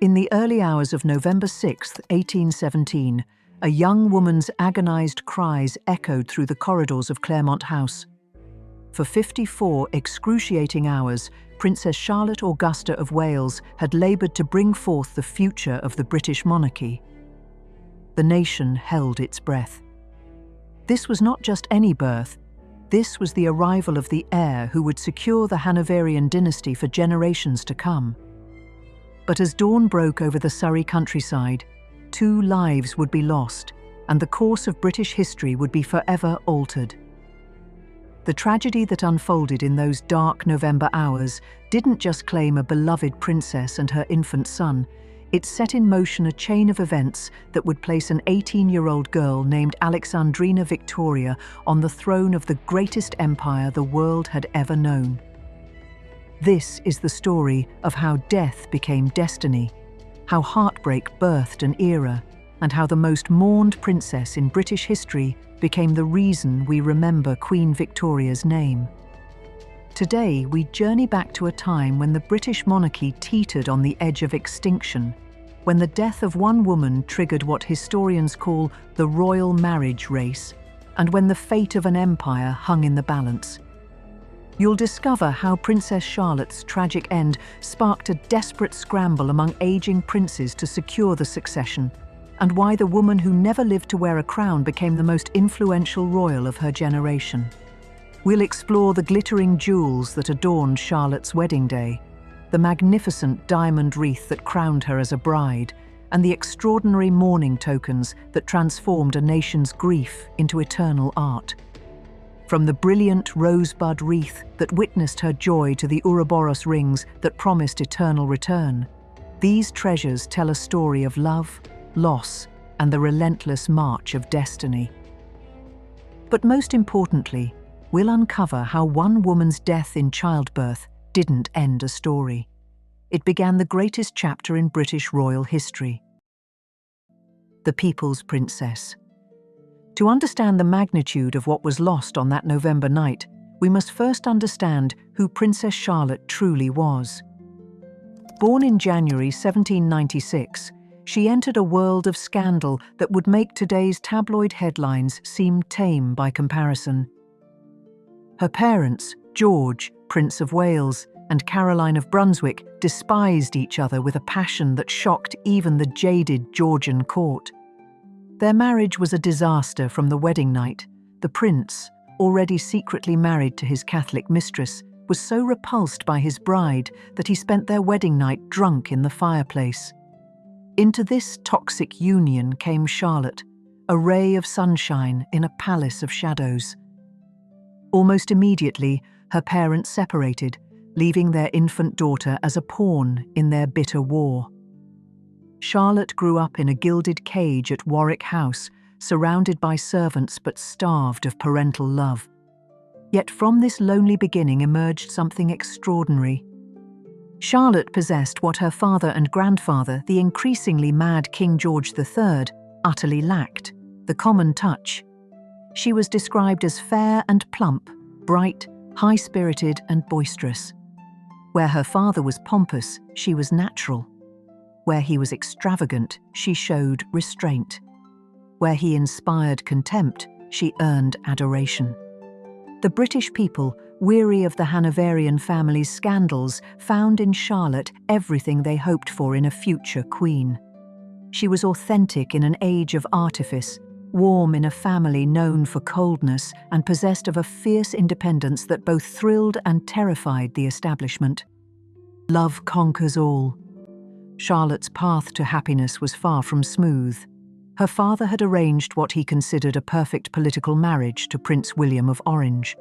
In the early hours of November 6, 1817, a young woman's agonized cries echoed through the corridors of Claremont House. For 54 excruciating hours, Princess Charlotte Augusta of Wales had laboured to bring forth the future of the British monarchy. The nation held its breath. This was not just any birth. This was the arrival of the heir who would secure the Hanoverian dynasty for generations to come. But as dawn broke over the Surrey countryside, 2 lives would be lost, and the course of British history would be forever altered. The tragedy that unfolded in those dark November hours didn't just claim a beloved princess and her infant son. It set in motion a chain of events that would place an 18-year-old girl named Alexandrina Victoria on the throne of the greatest empire the world had ever known. This is the story of how death became destiny, how heartbreak birthed an era, and how the most mourned princess in British history became the reason we remember Queen Victoria's name. Today, we journey back to a time when the British monarchy teetered on the edge of extinction, when the death of one woman triggered what historians call the royal marriage race, and when the fate of an empire hung in the balance. You'll discover how Princess Charlotte's tragic end sparked a desperate scramble among aging princes to secure the succession, and why the woman who never lived to wear a crown became the most influential royal of her generation. We'll explore the glittering jewels that adorned Charlotte's wedding day, the magnificent diamond wreath that crowned her as a bride, and the extraordinary mourning tokens that transformed a nation's grief into eternal art. From the brilliant rosebud wreath that witnessed her joy to the ouroboros rings that promised eternal return, these treasures tell a story of love, loss, and the relentless march of destiny. But most importantly, we'll uncover how one woman's death in childbirth didn't end a story. It began the greatest chapter in British royal history. The People's Princess. To understand the magnitude of what was lost on that November night, we must first understand who Princess Charlotte truly was. Born in January 1796, she entered a world of scandal that would make today's tabloid headlines seem tame by comparison. Her parents, George, Prince of Wales, and Caroline of Brunswick, despised each other with a passion that shocked even the jaded Georgian court. Their marriage was a disaster from the wedding night. The prince, already secretly married to his Catholic mistress, was so repulsed by his bride that he spent their wedding night drunk in the fireplace. Into this toxic union came Charlotte, a ray of sunshine in a palace of shadows. Almost immediately, her parents separated, leaving their infant daughter as a pawn in their bitter war. Charlotte grew up in a gilded cage at Warwick House, surrounded by servants but starved of parental love. Yet from this lonely beginning emerged something extraordinary. Charlotte possessed what her father and grandfather, the increasingly mad King George III, utterly lacked: the common touch. She was described as fair and plump, bright, high-spirited and boisterous. Where her father was pompous, she was natural. Where he was extravagant, she showed restraint. Where he inspired contempt, she earned adoration. The British people, weary of the Hanoverian family's scandals, found in Charlotte everything they hoped for in a future queen. She was authentic in an age of artifice, warm in a family known for coldness, and possessed of a fierce independence that both thrilled and terrified the establishment. Love conquers all. Charlotte's path to happiness was far from smooth. Her father had arranged what he considered a perfect political marriage to Prince William of Orange.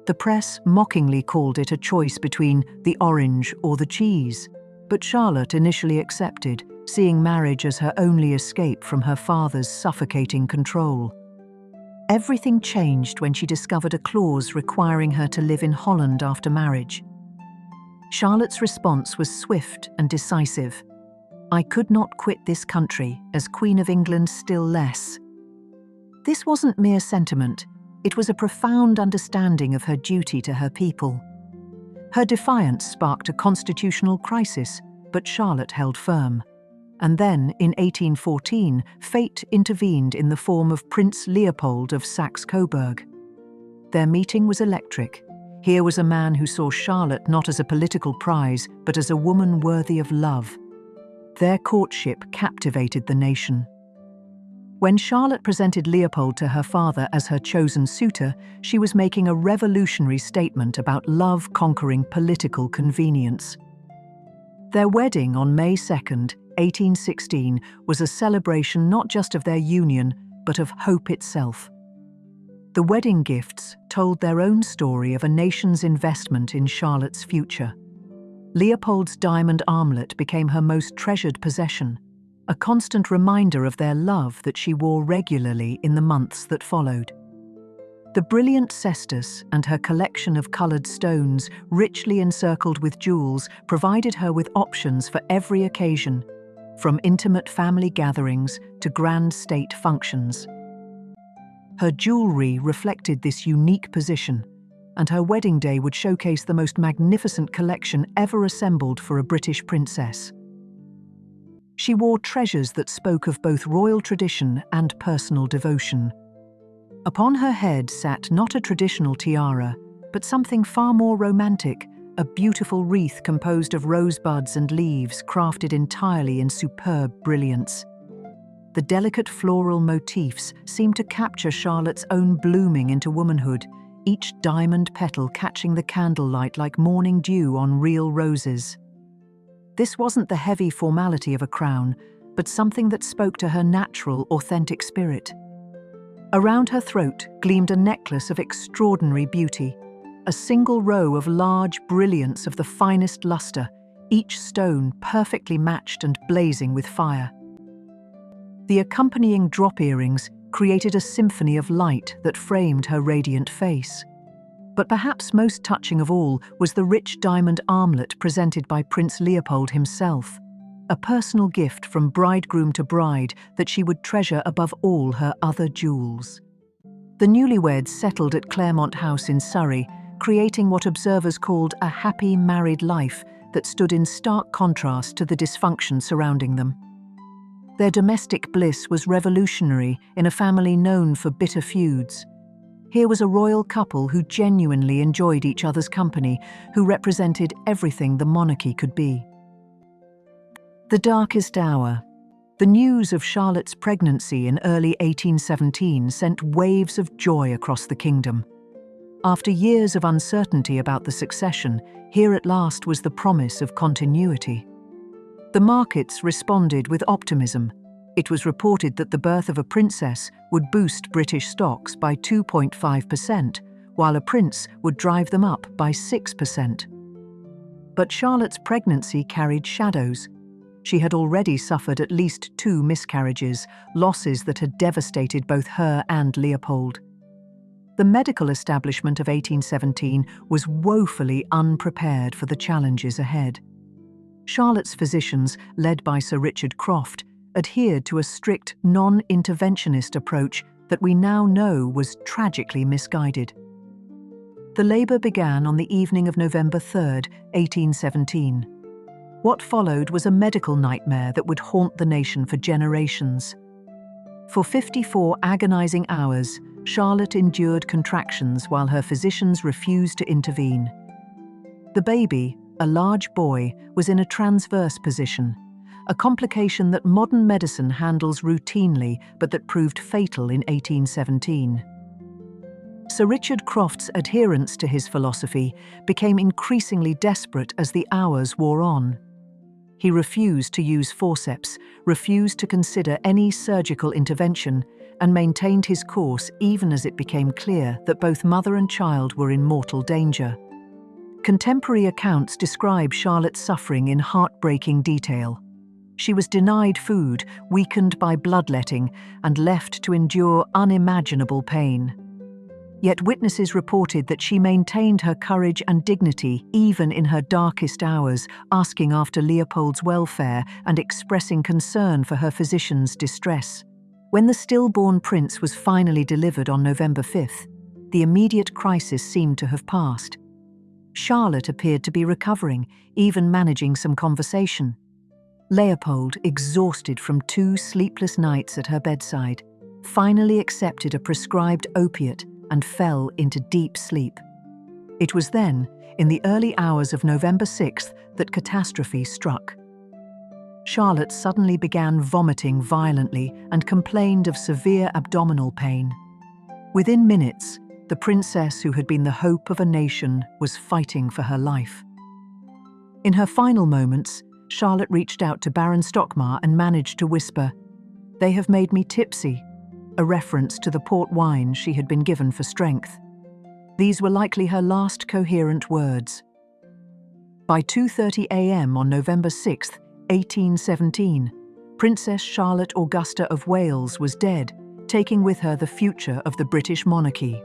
The press mockingly called it a choice between the orange or the cheese, but Charlotte initially accepted, seeing marriage as her only escape from her father's suffocating control. Everything changed when she discovered a clause requiring her to live in Holland after marriage. Charlotte's response was swift and decisive. "I could not quit this country, as Queen of England still less." This wasn't mere sentiment. It was a profound understanding of her duty to her people. Her defiance sparked a constitutional crisis, but Charlotte held firm. And then, in 1814, fate intervened in the form of Prince Leopold of Saxe-Coburg. Their meeting was electric. Here was a man who saw Charlotte not as a political prize, but as a woman worthy of love. Their courtship captivated the nation. When Charlotte presented Leopold to her father as her chosen suitor, she was making a revolutionary statement about love conquering political convenience. Their wedding on May 2nd, 1816, was a celebration not just of their union, but of hope itself. The wedding gifts told their own story of a nation's investment in Charlotte's future. Leopold's diamond armlet became her most treasured possession, a constant reminder of their love that she wore regularly in the months that followed. The brilliant cestus and her collection of coloured stones, richly encircled with jewels, provided her with options for every occasion, from intimate family gatherings to grand state functions. Her jewellery reflected this unique position, and her wedding day would showcase the most magnificent collection ever assembled for a British princess. She wore treasures that spoke of both royal tradition and personal devotion. Upon her head sat not a traditional tiara, but something far more romantic, a beautiful wreath composed of rosebuds and leaves crafted entirely in superb brilliance. The delicate floral motifs seemed to capture Charlotte's own blooming into womanhood, each diamond petal catching the candlelight like morning dew on real roses. This wasn't the heavy formality of a crown, but something that spoke to her natural, authentic spirit. Around her throat gleamed a necklace of extraordinary beauty, a single row of large brilliants of the finest luster, each stone perfectly matched and blazing with fire. The accompanying drop earrings created a symphony of light that framed her radiant face. But perhaps most touching of all was the rich diamond armlet presented by Prince Leopold himself, a personal gift from bridegroom to bride that she would treasure above all her other jewels. The newlyweds settled at Claremont House in Surrey, creating what observers called a happy married life that stood in stark contrast to the dysfunction surrounding them. Their domestic bliss was revolutionary in a family known for bitter feuds. Here was a royal couple who genuinely enjoyed each other's company, who represented everything the monarchy could be. The darkest hour. The news of Charlotte's pregnancy in early 1817 sent waves of joy across the kingdom. After years of uncertainty about the succession, here at last was the promise of continuity. The markets responded with optimism. It was reported that the birth of a princess would boost British stocks by 2.5%, while a prince would drive them up by 6%. But Charlotte's pregnancy carried shadows. She had already suffered at least 2 miscarriages, losses that had devastated both her and Leopold. The medical establishment of 1817 was woefully unprepared for the challenges ahead. Charlotte's physicians, led by Sir Richard Croft, adhered to a strict non-interventionist approach that we now know was tragically misguided. The labour began on the evening of November 3rd, 1817. What followed was a medical nightmare that would haunt the nation for generations. For 54 agonizing hours, Charlotte endured contractions while her physicians refused to intervene. The baby, a large boy, was in a transverse position, a complication that modern medicine handles routinely but that proved fatal in 1817. Sir Richard Croft's adherence to his philosophy became increasingly desperate as the hours wore on. He refused to use forceps, refused to consider any surgical intervention, and maintained his course even as it became clear that both mother and child were in mortal danger. Contemporary accounts describe Charlotte's suffering in heartbreaking detail. She was denied food, weakened by bloodletting, and left to endure unimaginable pain. Yet witnesses reported that she maintained her courage and dignity even in her darkest hours, asking after Leopold's welfare and expressing concern for her physician's distress. When the stillborn prince was finally delivered on November 5th, the immediate crisis seemed to have passed. Charlotte appeared to be recovering, even managing some conversation. Leopold, exhausted from 2 sleepless nights at her bedside, finally accepted a prescribed opiate and fell into deep sleep. It was then, in the early hours of November 6th, that catastrophe struck. Charlotte suddenly began vomiting violently and complained of severe abdominal pain. Within minutes, the princess who had been the hope of a nation was fighting for her life. In her final moments, Charlotte reached out to Baron Stockmar and managed to whisper, "They have made me tipsy," a reference to the port wine she had been given for strength. These were likely her last coherent words. By 2:30 a.m. on November 6, 1817, Princess Charlotte Augusta of Wales was dead, taking with her the future of the British monarchy.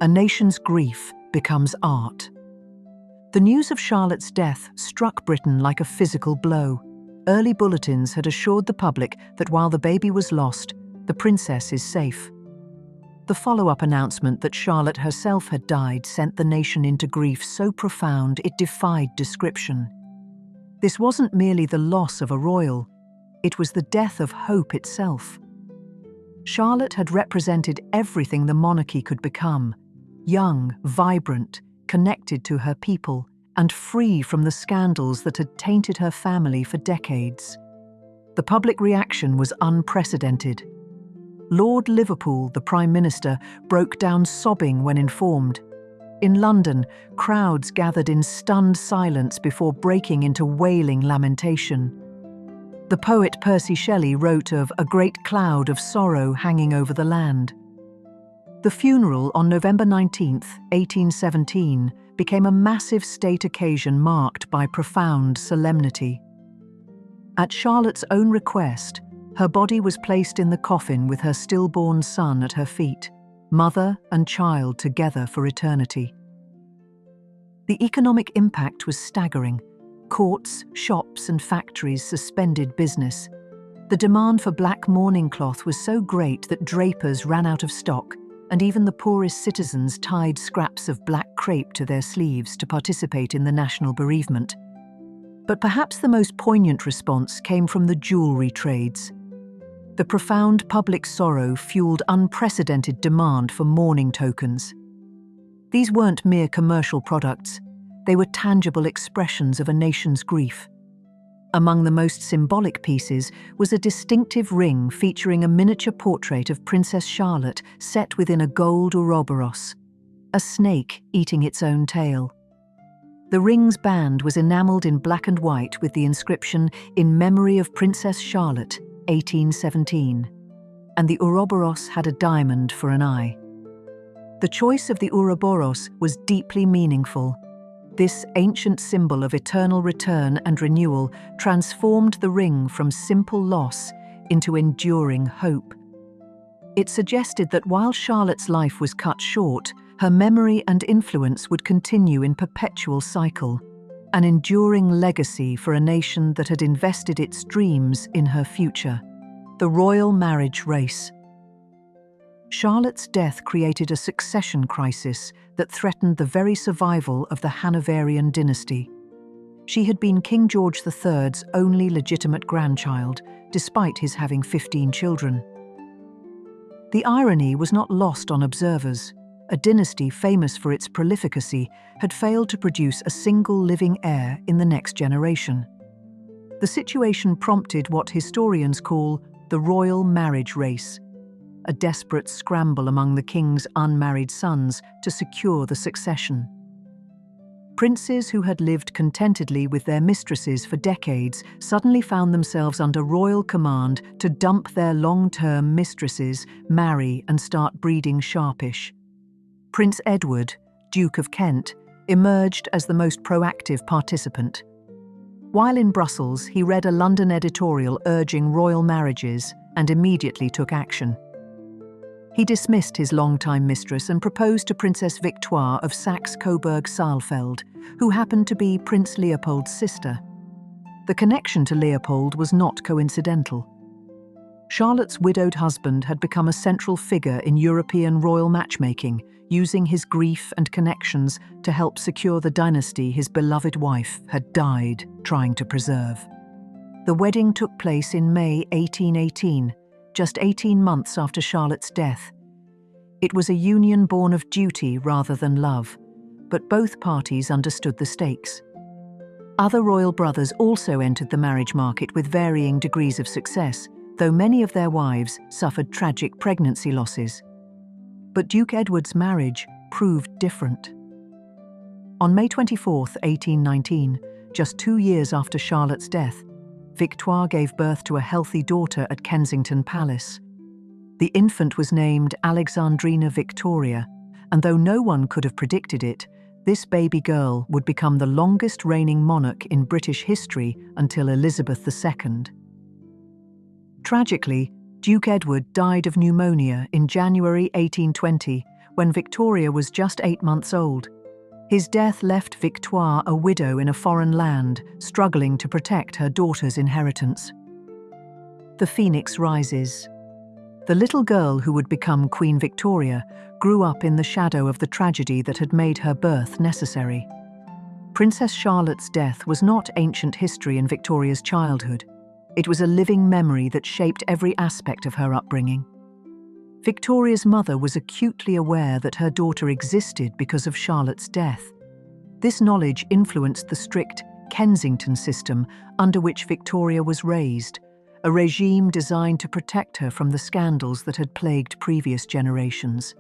A nation's grief becomes art. The news of Charlotte's death struck Britain like a physical blow. Early bulletins had assured the public that while the baby was lost, the princess is safe. The follow-up announcement that Charlotte herself had died sent the nation into grief so profound it defied description. This wasn't merely the loss of a royal, it was the death of hope itself. Charlotte had represented everything the monarchy could become: young, vibrant, connected to her people, and free from the scandals that had tainted her family for decades. The public reaction was unprecedented. Lord Liverpool, the Prime Minister, broke down sobbing when informed. In London, crowds gathered in stunned silence before breaking into wailing lamentation. The poet Percy Shelley wrote of a great cloud of sorrow hanging over the land. The funeral on November 19, 1817, became a massive state occasion marked by profound solemnity. At Charlotte's own request, her body was placed in the coffin with her stillborn son at her feet, mother and child together for eternity. The economic impact was staggering. Courts, shops, and factories suspended business. The demand for black mourning cloth was so great that drapers ran out of stock, and even the poorest citizens tied scraps of black crepe to their sleeves to participate in the national bereavement. But perhaps the most poignant response came from the jewellery trades. The profound public sorrow fueled unprecedented demand for mourning tokens. These weren't mere commercial products, they were tangible expressions of a nation's grief. Among the most symbolic pieces was a distinctive ring featuring a miniature portrait of Princess Charlotte set within a gold ouroboros, a snake eating its own tail. The ring's band was enamelled in black and white with the inscription, "In memory of Princess Charlotte, 1817", and the ouroboros had a diamond for an eye. The choice of the ouroboros was deeply meaningful. This ancient symbol of eternal return and renewal transformed the ring from simple loss into enduring hope. It suggested that while Charlotte's life was cut short, her memory and influence would continue in perpetual cycle, an enduring legacy for a nation that had invested its dreams in her future. The royal marriage race. Charlotte's death created a succession crisis that threatened the very survival of the Hanoverian dynasty. She had been King George III's only legitimate grandchild, despite his having 15 children. The irony was not lost on observers. A dynasty famous for its prolificacy had failed to produce a single living heir in the next generation. The situation prompted what historians call the royal marriage race, a desperate scramble among the king's unmarried sons to secure the succession. Princes who had lived contentedly with their mistresses for decades suddenly found themselves under royal command to dump their long-term mistresses, marry, and start breeding sharpish. Prince Edward, Duke of Kent, emerged as the most proactive participant. While in Brussels, he read a London editorial urging royal marriages and immediately took action. He dismissed his longtime mistress and proposed to Princess Victoire of Saxe-Coburg-Saalfeld, who happened to be Prince Leopold's sister. The connection to Leopold was not coincidental. Charlotte's widowed husband had become a central figure in European royal matchmaking, using his grief and connections to help secure the dynasty his beloved wife had died trying to preserve. The wedding took place in May 1818, just 18 months after Charlotte's death. It was a union born of duty rather than love, but both parties understood the stakes. Other royal brothers also entered the marriage market with varying degrees of success, though many of their wives suffered tragic pregnancy losses. But Duke Edward's marriage proved different. On May 24, 1819, just 2 years after Charlotte's death, Victoire gave birth to a healthy daughter at Kensington Palace. The infant was named Alexandrina Victoria, and though no one could have predicted it, this baby girl would become the longest reigning monarch in British history until Elizabeth II. Tragically, Duke Edward died of pneumonia in January 1820, when Victoria was just 8 months old. His death left Victoire a widow in a foreign land, struggling to protect her daughter's inheritance. The phoenix rises. The little girl who would become Queen Victoria grew up in the shadow of the tragedy that had made her birth necessary. Princess Charlotte's death was not ancient history in Victoria's childhood. It was a living memory that shaped every aspect of her upbringing. Victoria's mother was acutely aware that her daughter existed because of Charlotte's death. This knowledge influenced the strict Kensington system under which Victoria was raised, a regime designed to protect her from the scandals that had plagued previous generations.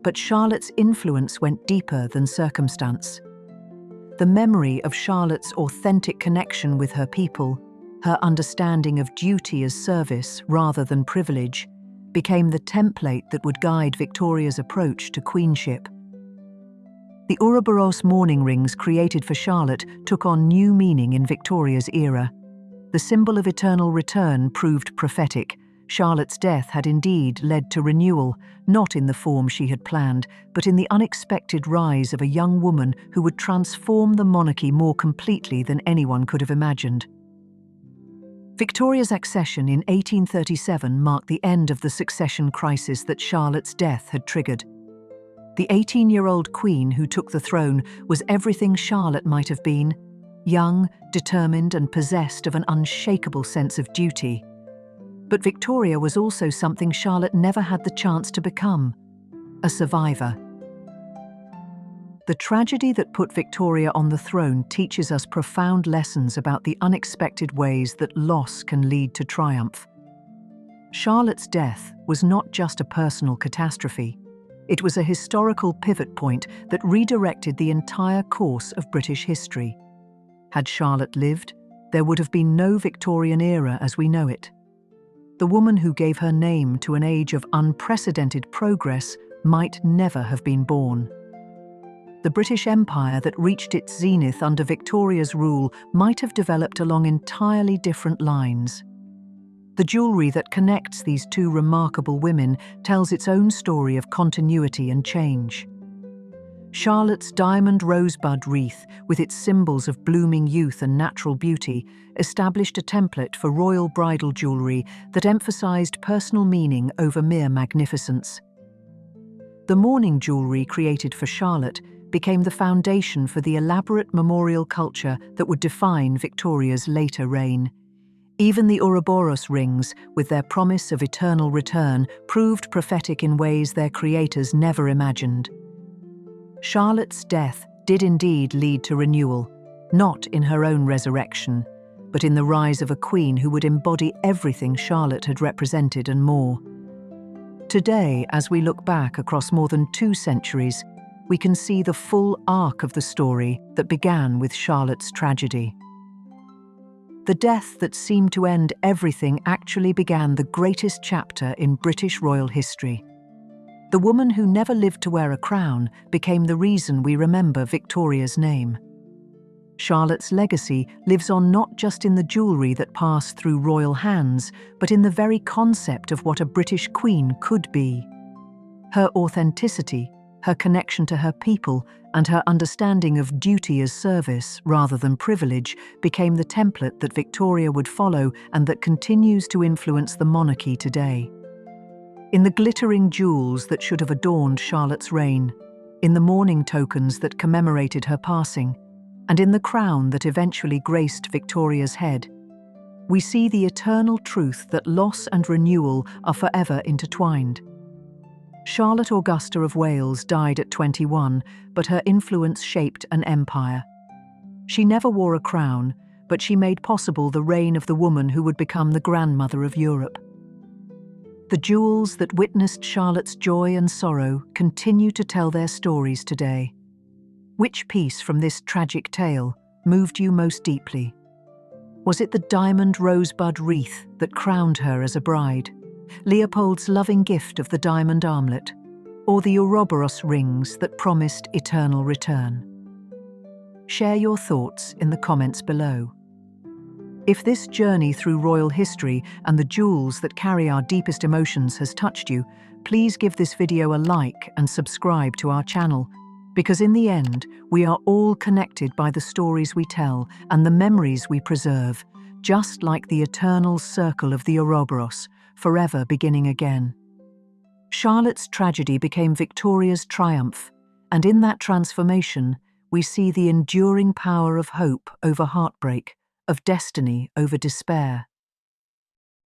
But Charlotte's influence went deeper than circumstance. The memory of Charlotte's authentic connection with her people, her understanding of duty as service rather than privilege, became the template that would guide Victoria's approach to queenship. The ouroboros mourning rings created for Charlotte took on new meaning in Victoria's era. The symbol of eternal return proved prophetic. Charlotte's death had indeed led to renewal, not in the form she had planned, but in the unexpected rise of a young woman who would transform the monarchy more completely than anyone could have imagined. Victoria's accession in 1837 marked the end of the succession crisis that Charlotte's death had triggered. The 18-year-old queen who took the throne was everything Charlotte might have been: young, determined, and possessed of an unshakable sense of duty. But Victoria was also something Charlotte never had the chance to become: a survivor. The tragedy that put Victoria on the throne teaches us profound lessons about the unexpected ways that loss can lead to triumph. Charlotte's death was not just a personal catastrophe. It was a historical pivot point that redirected the entire course of British history. Had Charlotte lived, there would have been no Victorian era as we know it. The woman who gave her name to an age of unprecedented progress might never have been born. The British Empire that reached its zenith under Victoria's rule might have developed along entirely different lines. The jewellery that connects these two remarkable women tells its own story of continuity and change. Charlotte's diamond rosebud wreath, with its symbols of blooming youth and natural beauty, established a template for royal bridal jewellery that emphasised personal meaning over mere magnificence. The mourning jewellery created for Charlotte became the foundation for the elaborate memorial culture that would define Victoria's later reign. Even the ouroboros rings, with their promise of eternal return, proved prophetic in ways their creators never imagined. Charlotte's death did indeed lead to renewal, not in her own resurrection, but in the rise of a queen who would embody everything Charlotte had represented and more. Today, as we look back across more than 2 centuries, we can see the full arc of the story that began with Charlotte's tragedy. The death that seemed to end everything actually began the greatest chapter in British royal history. The woman who never lived to wear a crown became the reason we remember Victoria's name. Charlotte's legacy lives on not just in the jewellery that passed through royal hands, but in the very concept of what a British queen could be. Her authenticity, Her connection to her people and her understanding of duty as service rather than privilege became the template that Victoria would follow and that continues to influence the monarchy today. In the glittering jewels that should have adorned Charlotte's reign, in the mourning tokens that commemorated her passing, and in the crown that eventually graced Victoria's head, we see the eternal truth that loss and renewal are forever intertwined. Charlotte Augusta of Wales died at 21, but her influence shaped an empire. She never wore a crown, but she made possible the reign of the woman who would become the grandmother of Europe. The jewels that witnessed Charlotte's joy and sorrow continue to tell their stories today. Which piece from this tragic tale moved you most deeply? Was it the diamond rosebud wreath that crowned her as a bride, Leopold's loving gift of the diamond armlet, or the ouroboros rings that promised eternal return? Share your thoughts in the comments below. If this journey through royal history and the jewels that carry our deepest emotions has touched you, please give this video a like and subscribe to our channel, because in the end, we are all connected by the stories we tell and the memories we preserve, just like the eternal circle of the ouroboros, forever beginning again. Charlotte's tragedy became Victoria's triumph, and in that transformation, we see the enduring power of hope over heartbreak, of destiny over despair.